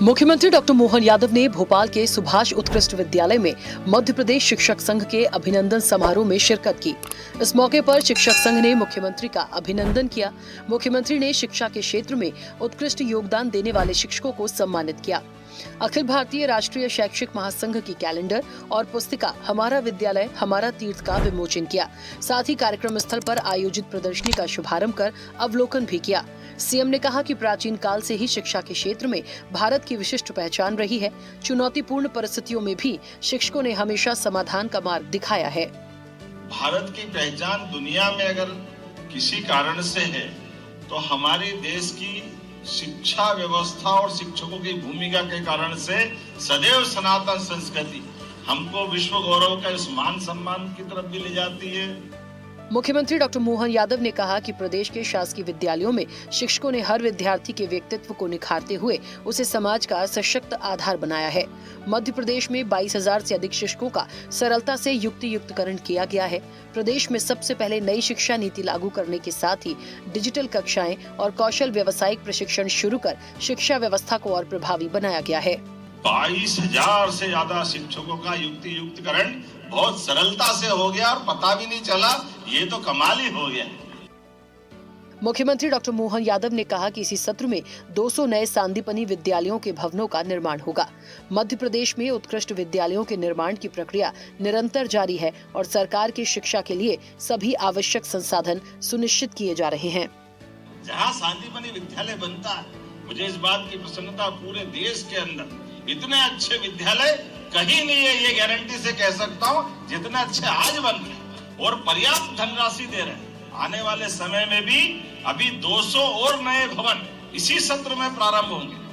मुख्यमंत्री डॉक्टर मोहन यादव ने भोपाल के सुभाष उत्कृष्ट विद्यालय में मध्य प्रदेश शिक्षक संघ के अभिनंदन समारोह में शिरकत की। इस मौके पर शिक्षक संघ ने मुख्यमंत्री का अभिनंदन किया। मुख्यमंत्री ने शिक्षा के क्षेत्र में उत्कृष्ट योगदान देने वाले शिक्षकों को सम्मानित किया। अखिल भारतीय राष्ट्रीय शैक्षिक महासंघ की कैलेंडर और पुस्तिका हमारा विद्यालय हमारा तीर्थ का विमोचन किया। साथ ही कार्यक्रम स्थल पर आयोजित प्रदर्शनी का शुभारंभ कर अवलोकन भी किया। सीएम ने कहा कि प्राचीन काल से ही शिक्षा के क्षेत्र में भारत की विशिष्ट पहचान रही है। चुनौतीपूर्ण परिस्थितियों में भी शिक्षकों ने हमेशा समाधान का मार्ग दिखाया है। भारत की पहचान दुनिया में अगर किसी कारण से है तो हमारे देश की शिक्षा व्यवस्था और शिक्षकों की भूमिका के कारण से सदैव सनातन संस्कृति हमको विश्व गौरव का इस मान सम्मान की तरफ भी ले जाती है। मुख्यमंत्री डॉक्टर मोहन यादव ने कहा कि प्रदेश के शासकीय विद्यालयों में शिक्षकों ने हर विद्यार्थी के व्यक्तित्व को निखारते हुए उसे समाज का सशक्त आधार बनाया है। मध्य प्रदेश में 22,000 से अधिक शिक्षकों का सरलता से युक्तियुक्तकरण किया गया है। प्रदेश में सबसे पहले नई शिक्षा नीति लागू करने के साथ ही डिजिटल कक्षाएं और कौशल व्यावसायिक प्रशिक्षण शुरू कर शिक्षा व्यवस्था को और प्रभावी बनाया गया है। 22,000 से ज्यादा शिक्षकों का युक्तियुक्तकरण बहुत सरलता से हो गया और पता भी नहीं चला। ये तो कमाल ही हो गया। मुख्यमंत्री डॉक्टर मोहन यादव ने कहा कि इसी सत्र में 200 नए सांदीपनी विद्यालयों के भवनों का निर्माण होगा। मध्य प्रदेश में उत्कृष्ट विद्यालयों के निर्माण की प्रक्रिया निरंतर जारी है और सरकार की शिक्षा के लिए सभी आवश्यक संसाधन सुनिश्चित किए जा रहे हैं। जहाँ सांदीपनी विद्यालय बनता है, मुझे इस बात की प्रसन्नता, पूरे देश के अंदर इतने अच्छे विद्यालय कहीं नहीं है, ये गारंटी से कह सकता हूँ, जितने अच्छे आज बन रहे और पर्याप्त धनराशि दे रहे हैं। आने वाले समय में भी अभी 200 और नए भवन इसी सत्र में प्रारंभ होंगे।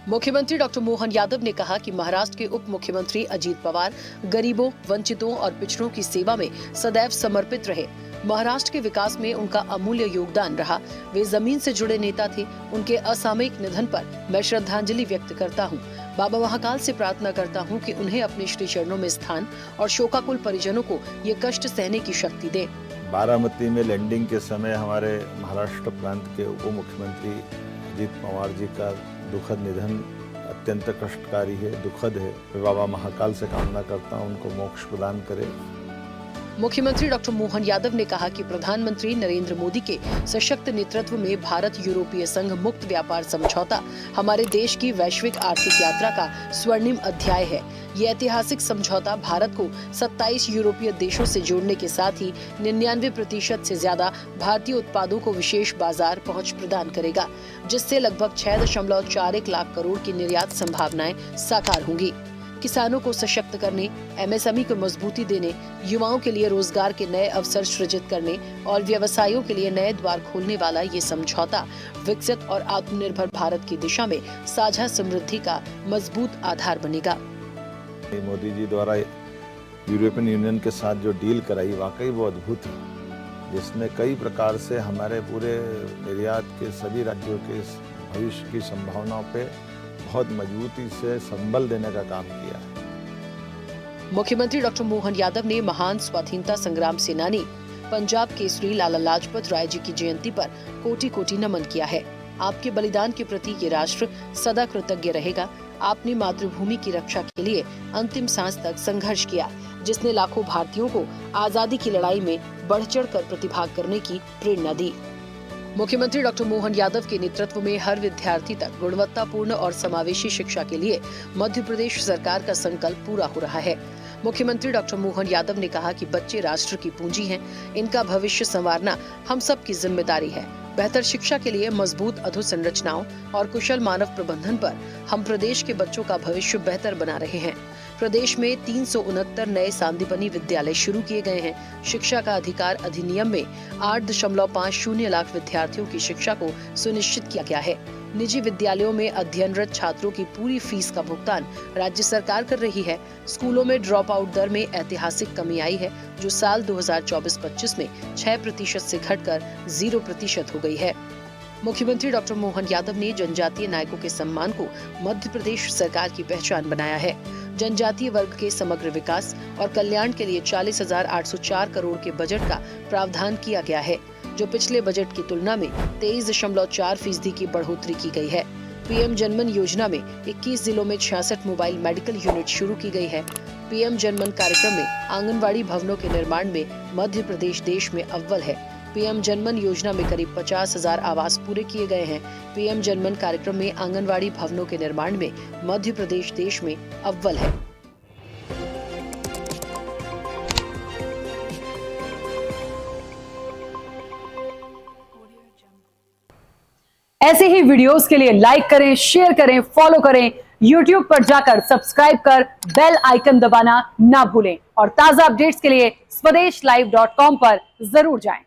मुख्यमंत्री डॉक्टर मोहन यादव ने कहा कि महाराष्ट्र के उप मुख्यमंत्री अजीत पवार गरीबों, वंचितों और पिछड़ों की सेवा में सदैव समर्पित रहे। महाराष्ट्र के विकास में उनका अमूल्य योगदान रहा। वे जमीन से जुड़े नेता थे। उनके असामयिक निधन पर मैं श्रद्धांजलि व्यक्त करता हूं। बाबा महाकाल से प्रार्थना करता हूं कि उन्हें अपने श्री चरणों में स्थान और शोकाकुल परिजनों को ये कष्ट सहने की शक्ति दे। बारामती में लैंडिंग के समय हमारे महाराष्ट्र प्रांत के उप मुख्यमंत्री अजीत पवार जी का दुखद निधन अत्यंत कष्टकारी है, दुखद है। बाबा महाकाल से कामना करता हूं उनको मोक्ष प्रदान करे। मुख्यमंत्री डॉक्टर मोहन यादव ने कहा कि प्रधानमंत्री नरेंद्र मोदी के सशक्त नेतृत्व में भारत यूरोपीय संघ मुक्त व्यापार समझौता हमारे देश की वैश्विक आर्थिक यात्रा का स्वर्णिम अध्याय है। ये ऐतिहासिक समझौता भारत को 27 यूरोपीय देशों से जोड़ने के साथ ही 99% से ज्यादा भारतीय उत्पादों को विशेष बाजार पहुंच प्रदान करेगा, जिससे लगभग 6.41 लाख करोड़ की निर्यात संभावनाएं साकार होंगी। किसानों को सशक्त करने, एमएसएमई को मजबूती देने, युवाओं के लिए रोजगार के नए अवसर सृजित करने और व्यवसायों के लिए नए द्वार खोलने वाला ये समझौता विकसित और आत्मनिर्भर भारत की दिशा में साझा समृद्धि का मजबूत आधार बनेगा। मोदी जी द्वारा यूरोपियन यूनियन के साथ जो डील कराई वाकई वो अद्भुत है, जिसने कई प्रकार से हमारे पूरे निर्यात के सभी राज्यों के भविष्य की संभावनाओं पे बहुत मजबूती से संबल देने का काम किया है। मुख्यमंत्री डॉक्टर मोहन यादव ने महान स्वाधीनता संग्राम सेनानी पंजाब केसरी लाला लाजपत राय जी की जयंती पर कोटि-कोटि नमन किया है। आपके बलिदान के प्रति ये राष्ट्र सदा कृतज्ञ रहेगा। आपने मातृभूमि की रक्षा के लिए अंतिम सांस तक संघर्ष किया, जिसने लाखों भारतीयों को आजादी की लड़ाई में बढ़-चढ़ कर प्रतिभाग करने की प्रेरणा दी। मुख्यमंत्री डॉक्टर मोहन यादव के नेतृत्व में हर विद्यार्थी तक गुणवत्तापूर्ण और समावेशी शिक्षा के लिए मध्य प्रदेश सरकार का संकल्प पूरा हो रहा है। मुख्यमंत्री डॉक्टर मोहन यादव ने कहा कि बच्चे राष्ट्र की पूंजी हैं, इनका भविष्य संवारना हम सब की जिम्मेदारी है। बेहतर शिक्षा के लिए मजबूत अधोसंरचनाओं और कुशल मानव प्रबंधन पर हम प्रदेश के बच्चों का भविष्य बेहतर बना रहे हैं। प्रदेश में 369 नए सांदीपनी विद्यालय शुरू किए गए हैं। शिक्षा का अधिकार अधिनियम में 8.50 लाख विद्यार्थियों की शिक्षा को सुनिश्चित किया गया है। निजी विद्यालयों में अध्ययनरत छात्रों की पूरी फीस का भुगतान राज्य सरकार कर रही है। स्कूलों में ड्रॉप आउट दर में ऐतिहासिक कमी आई है, जो साल 2024-25 में 6% से घटकर 0% हो गई है। मुख्यमंत्री डॉक्टर मोहन यादव ने जनजातीय नायकों के सम्मान को मध्य प्रदेश सरकार की पहचान बनाया है। जनजातीय वर्ग के समग्र विकास और कल्याण के लिए 40,804 करोड़ के बजट का प्रावधान किया गया है, जो पिछले बजट की तुलना में 23.4% की बढ़ोतरी की गई है। पीएम जनमन योजना में 21 जिलों में 66 मोबाइल मेडिकल यूनिट शुरू की गई है। पीएम जनमन कार्यक्रम में आंगनवाड़ी भवनों के निर्माण में मध्य प्रदेश देश में अव्वल है। पीएम जनमन योजना में करीब 50,000 आवास पूरे किए गए हैं। पीएम जनमन कार्यक्रम में आंगनवाड़ी भवनों के निर्माण में मध्य प्रदेश देश में अव्वल है। ऐसे ही वीडियोस के लिए लाइक करें, शेयर करें, फॉलो करें। YouTube पर जाकर सब्सक्राइब कर बेल आइकन दबाना ना भूलें और ताजा अपडेट्स के लिए swedeshlive.com पर जरूर जाएं।